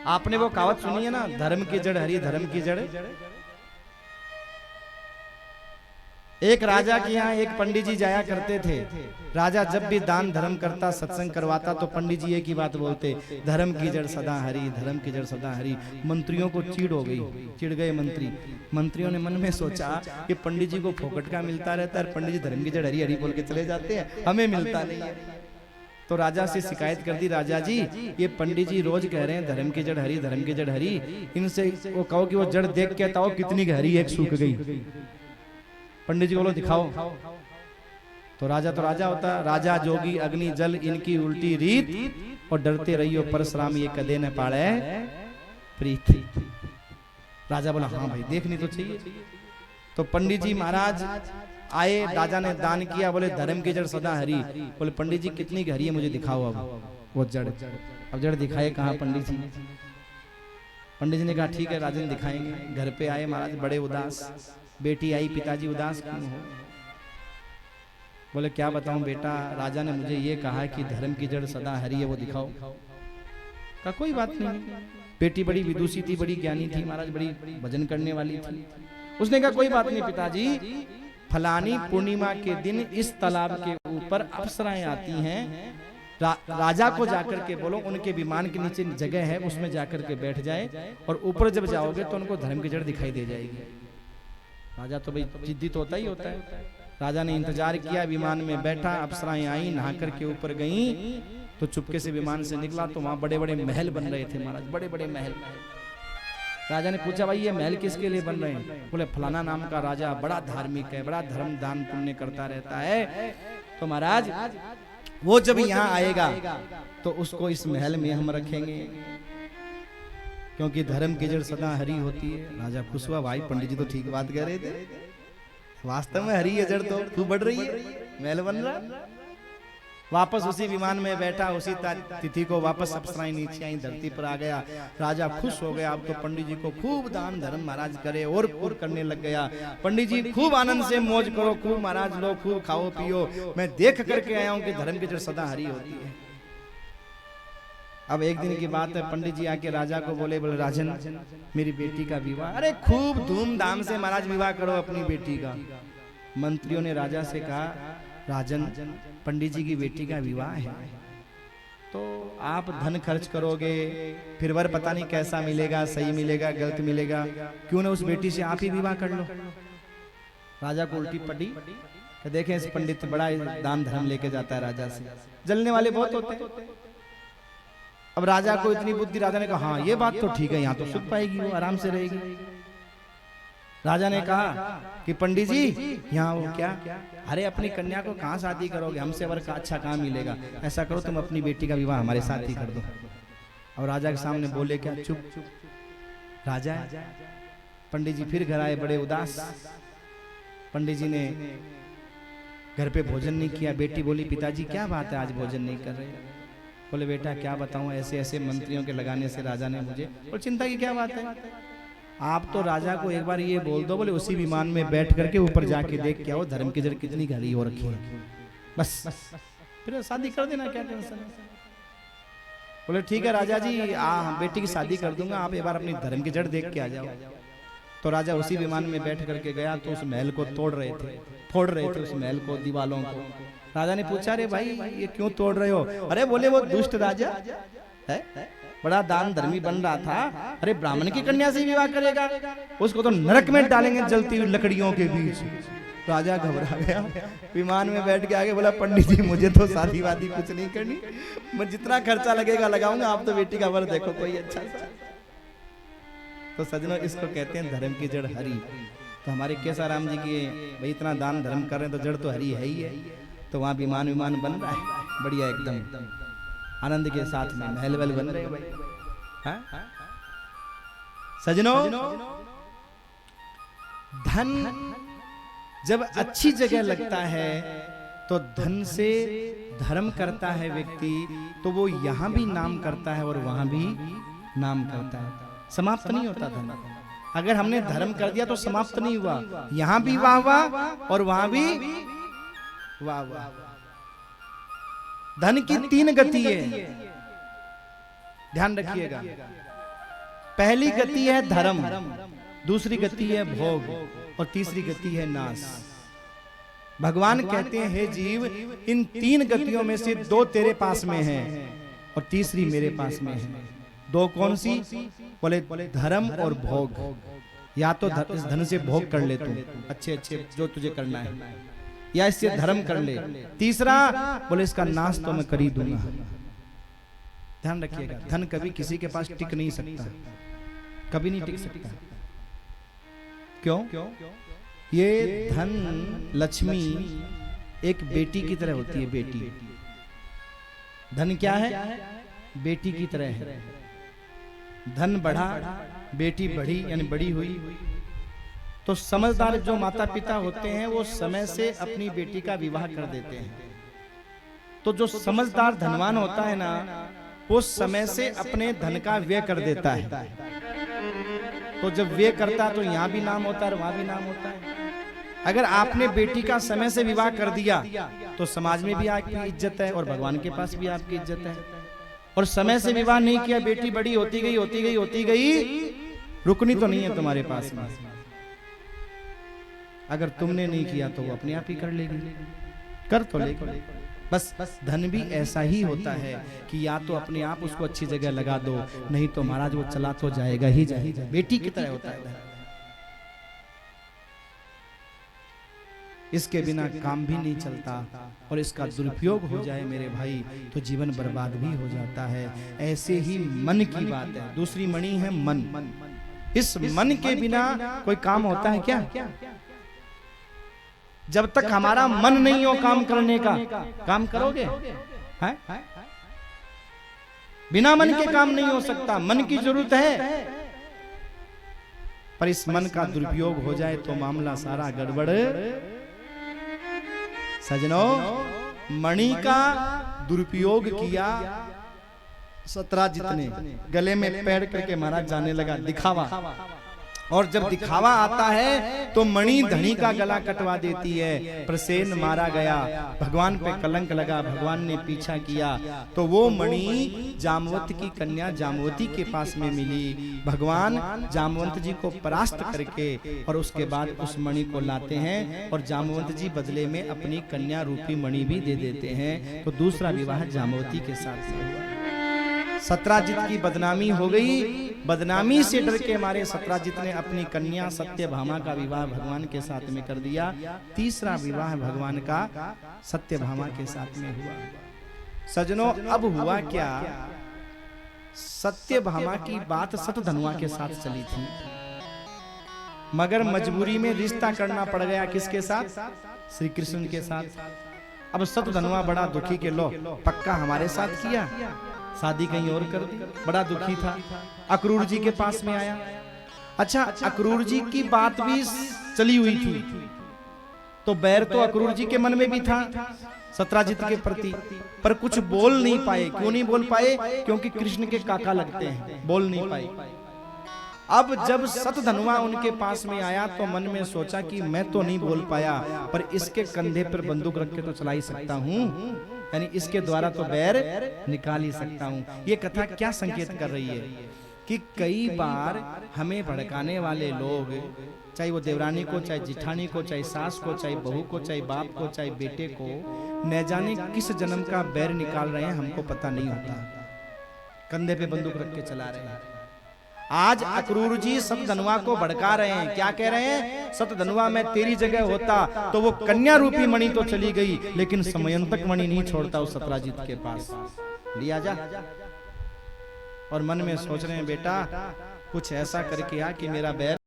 आपने वो कहावत सुनी है ना, धर्म की जड़ हरी, धर्म की जड़। एक राजा के यहाँ एक पंडित जी जाया करते थे। राजा जब भी दान धर्म करता, सत्संग करवाता, तो पंडित जी एक ही बात बोलते, धर्म की जड़ सदा हरी, धर्म की जड़ सदा हरी। मंत्रियों को चिढ़ हो गई, चिढ़ गए मंत्री। मंत्रियों ने मन में सोचा कि पंडित जी को फोकट का मिलता रहता है, पंडित जी धर्म की जड़ हरी हरी बोल के चले जाते हैं, हमें मिलता नहीं है। तो राजा से शिकायत कर दी, राजा जी ये पंडित जी रोज कह रहे हैं धर्म की जड़ हरी, धर्म की जड़ हरी, इनसे वो कहो कि वो जड़ देख के बताओ कितनी गहरी है, सूख गई। पंडित जी बोलो दिखाओ। तो राजा होता, राजा जोगी अग्नि जल इनकी उल्टी रीत, और डरते रहियो परशुराम ये कदे न पाड़े प्रीत। राजा बोला हाँ भाई देखनी तो चाहिए। तो पंडित जी महाराज आए, राजा ने दान किया, बोले धर्म की जड़ सदा हरी। बोले पंडित जी कितनी गहरी है मुझे दिखाओ अब वो जड़। अब जड़ दिखाए कहाँ पंडित जी। पंडित जी ने कहा ठीक है राजन दिखाएंगे। घर पे आए महाराज बड़े उदास। बेटी आई, पिताजी उदास क्यों हो? बोले क्या बताऊं बेटा, राजा ने मुझे ये कहा कि धर्म की जड़ सदा हरी है, वो दिखाओ। कहा कोई बात नहीं। बेटी बड़ी विदुषी थी, बड़ी ज्ञानी थी महाराज, बड़ी भजन करने वाली थी। उसने कहा कोई बात नहीं पिताजी, फलानी पूर्णिमा के दिन इस तालाब के ऊपर अप्सराएं आती हैं, राजा को जाकर के बोलो उनके विमान के नीचे जगह है, उसमें जाकर के बैठ जाए, और ऊपर जब जाओगे तो उनको धर्म की जड़ दिखाई दे जाएगी। राजा तो भाई जिद्दी तो होता ही होता है। राजा ने इंतजार किया, विमान में बैठा, अप्सराएं आई, नहा करके ऊपर गईं, तो चुपके से विमान से निकला तो वहां बड़े बड़े महल बन रहे थे महाराज, बड़े बड़े महल। राजा ने पूछा भाई ये महल किसके लिए बन रहे हैं? बोले फलाना नाम का राजा बड़ा धार्मिक है, बड़ा धर्म दान पुण्य करता रहता है, तो महाराज वो जब यहाँ आएगा तो उसको इस महल में हम रखेंगे, क्योंकि धर्म की जड़ सदा हरी होती है। राजा खुश हुआ, भाई पंडित जी तो ठीक बात कह रहे थे, वास्तव में हरी है जड़ तो खूब बढ़ रही है, महल बन रहा। वापस उसी विमान में बैठा, उसी तिथि को वापस अप्सराएं नीचे आई, धरती पर आ गया। राजा खुश हो गया, अब तो पंडित जी को खूब दान धर्म महाराज करे और करने लग गया। पंडित जी खूब आनंद से मौज करो, खूब महाराज लो, खूब खाओ पियो, मैं देख करके आया हूं कि धर्म की जड़ सदा हरी होती है। अब एक दिन की बात है, पंडित जी आके राजा को बोले राजन मेरी बेटी का विवाह, अरे खूब धूमधाम से महाराज विवाह करो अपनी बेटी का। मंत्रियों ने राजा से कहा राजन पंडित जी की बेटी का विवाह है, तो आप धन खर्च करोगे, फिर वर पता नहीं कैसा मिलेगा, सही मिलेगा गलत मिलेगा, क्यों ना उस बेटी से आप ही विवाह कर लो। राजा को उल्टी पड़ी, देखें इस पंडित बड़ा दान धर्म लेके जाता है, राजा से जलने वाले बहुत होते हैं। अब राजा को इतनी बुद्धि, राजा ने कहा हाँ ये बात तो ठीक है, यहाँ तो सुख पाएगी, वो आराम से रहेगी। राजा ने कहा कि पंडित जी यहाँ वो क्या, अरे अपनी कन्या को कहाँ शादी करोगे, हमसे वर का अच्छा काम मिलेगा, ऐसा करो तुम अपनी बेटी का विवाह हमारे साथ ही कर दो। और राजा के सामने बोले क्या, चुप राजा। पंडित जी फिर घर आए बड़े उदास। पंडित जी ने घर पे भोजन नहीं किया। बेटी बोली पिताजी क्या बात है आज भोजन नहीं कर रहे? बोले बेटा क्या बताऊं, ऐसे ऐसे मंत्रियों के लगाने से राजा ने मुझे, और चिंता की क्या बात है, आप तो राजा को एक बार ये बोल दो, बोले उसी विमान में बैठ करके ऊपर जाके देख के आओ धर्म की जड़ कितनी गहरी हो रखी है, बस फिर शादी कर देना, क्या टेंशन है। बोले ठीक है राजा जी, बेटी की शादी कर दूंगा, आप एक बार अपनी धर्म की जड़ देख के आ जाओ। तो राजा उसी विमान में बैठ करके गया, तो उस महल को फोड़ रहे थे उस महल को, दीवालों को। राजा ने पूछा अरे भाई ये क्यों तोड़ रहे हो? अरे बोले वो दुष्ट राजा है, बड़ा दान धर्मी बन रहा था, अरे ब्राह्मण की कन्या से विवाह करेगा, उसको तो नरक में डालेंगे जलती हुई लकड़ियों के बीच। राजा घबरा गया, विमान में बैठ के आगे बोला पंडित जी मुझे तो शादी वादी कुछ नहीं करनी, मैं जितना खर्चा लगेगा लगाऊंगा, आप तो बेटी का वर देखो कोई अच्छा सा। तो सजनों इसको कहते हैं धर्म की जड़ हरी। तो हमारे केसाराम जी की भाई इतना दान धर्म कर रहे हैं तो जड़ तो हरी है ही है। तो वहाँ विमान बन रहा है बढ़िया एकदम आनंद के साथ में, महल वहल बन रहे भाई। हाँ? सजनों धन जब अच्छी जगह लगता है तो धन से धर्म करता है व्यक्ति, तो वो यहाँ भी नाम करता है और वहां भी नाम करता है, समाप्त नहीं होता धन। अगर हमने धर्म कर दिया तो समाप्त नहीं हुआ, यहां भी वाह वाह और वहां भी वाह वाह। धन की तीन गति है, ध्यान रखिएगा। पहली गति है धर्म, दूसरी गति है भोग और तीसरी गति है नाश। भगवान कहते हैं हे जीव, इन तीन गतियों में से दो तेरे पास में है और तीसरी मेरे पास में है। दो कौन सी? बोले धर्म और भोग। या तो इस धन से भोग कर ले तू, अच्छे अच्छे जो तुझे करना है, या इससे धर्म कर ले। तीसरा बोले इसका नाश तो मैं कर ही दूंगा। ध्यान रखिएगा, धन कभी किसी के पास टिक नहीं सकता, कभी नहीं टिक सकता। क्यों? ये धन लक्ष्मी एक बेटी की तरह होती है। बेटी, धन क्या है? बेटी की तरह है। धन बढ़ा, बेटी बढ़ी यानी बड़ी हुई। तो समझदार जो माता पिता होते हैं वो समय से अपनी बेटी का विवाह कर देते हैं। तो जो समझदार धनवान होता है ना, वो समय से अपने धन का व्यय कर देता है। तो जब व्यय करता है तो यहाँ भी नाम होता है और वहां भी नाम होता है। अगर आपने बेटी का समय से विवाह कर दिया तो समाज में भी आपकी इज्जत है और भगवान के पास भी आपकी इज्जत है। और समय से विवाह नहीं किया, बेटी बड़ी होती गई होती गई होती गई, रुकनी तो नहीं है तुम्हारे पास में। अगर तुमने नहीं किया तो वो अपने आप ही कर लेगी, कर तो लेगी। बस धन भी ऐसा ही होता है कि या तो अपने आप उसको अच्छी जगह लगा दो, नहीं तो महाराज वो चला तो जाएगा ही जाएगा। बेटी की तरह होता है धन। इसके बिना काम भी नहीं चलता और इसका दुरुपयोग हो जाए मेरे भाई तो जीवन बर्बाद भी हो जाता है। ऐसे ही मन की बात है। दूसरी मणि है मन। इस मन के बिना कोई काम होता है क्या? जब तक हमारा मन नहीं हो काम करने का, काम करोगे? है? बिना मन के काम नहीं हो सकता। मन की जरूरत है, पर इस मन का दुरुपयोग हो जाए तो मामला सारा गड़बड़। सजनों, मणि का दुरुपयोग किया सत्यराजित ने। गले में पैर करके महाराज जाने लगा, दिखावा। और जब दिखावा आता है तो मणि धनी का गला कटवा देती है। प्रसेन मारा गया, भगवान पे कलंक लगा, भगवान ने पीछा किया तो वो मणि जामवंत की कन्या जामवती के पास में मिली। भगवान जामवंत जी को परास्त करके और उसके बाद उस मणि को लाते हैं और जामवंत जी बदले में अपनी कन्या रूपी मणि भी दे देते हैं। तो दूसरा विवाह जामवती के साथ हुआ। सत्यराजित की बदनामी हो गई। बदनामी से डर के मारे सत्यराजित ने अपनी कन्या सत्यभामा का विवाह भगवान के साथ में कर दिया। तीसरा विवाह भगवान का सत्यभामा के साथ में हुआ। सजनों, अब हुआ क्या? सत्यभामा की बात सतधनुआ के साथ चली थी, मगर मजबूरी में रिश्ता करना पड़ गया। किसके साथ? श्री कृष्ण के साथ। अब सतधनुआ बड़ा दुखी के लो पक्का हमारे साथ किया, शादी कहीं और कर दी। बड़ा दुखी था। अक्रूर जी के पास में आया। अच्छा, अक्रूर जी की बात भी चली हुई थी तो बैर तो अक्रूर जी के मन में भी था सत्यराजित के प्रति, पर कुछ बोल नहीं पाए। क्यों नहीं बोल पाए? क्योंकि कृष्ण के काका लगते हैं, बोल नहीं पाए। अब जब सतधनुआ उनके पास में आया तो मन में सोचा कि मैं तो नहीं बोल पाया, पर इसके कंधे पर बंदूक रख के तो चला ही सकता हूँ, यानी इसके द्वारा तो बैर निकाल ही सकता हूँ। ये कथा क्या संकेत कर रही है कि कई बार हमें भड़काने वाले लोग, चाहे वो देवरानी को, चाहे जिठानी को, चाहे सास को, चाहे बहू को, चाहे बाप को, चाहे बेटे को, न जाने किस जन्म का बैर निकाल रहे हैं, हमको पता नहीं होता। कंधे पे बंदूक रख के चला रहे हैं। आज अक्रूर जी सतधनुआ को भड़का रहे हैं। क्या कह रहे हैं? सतधनुआ मैं तेरी जगह होता तो वो कन्या रूपी मणि तो चली गई, लेकिन समयंतक मणि नहीं छोड़ता उस सत्यराजित के पास, लिया जा। और मन में सोच रहे हैं बेटा कुछ ऐसा करके आ कि मेरा बैर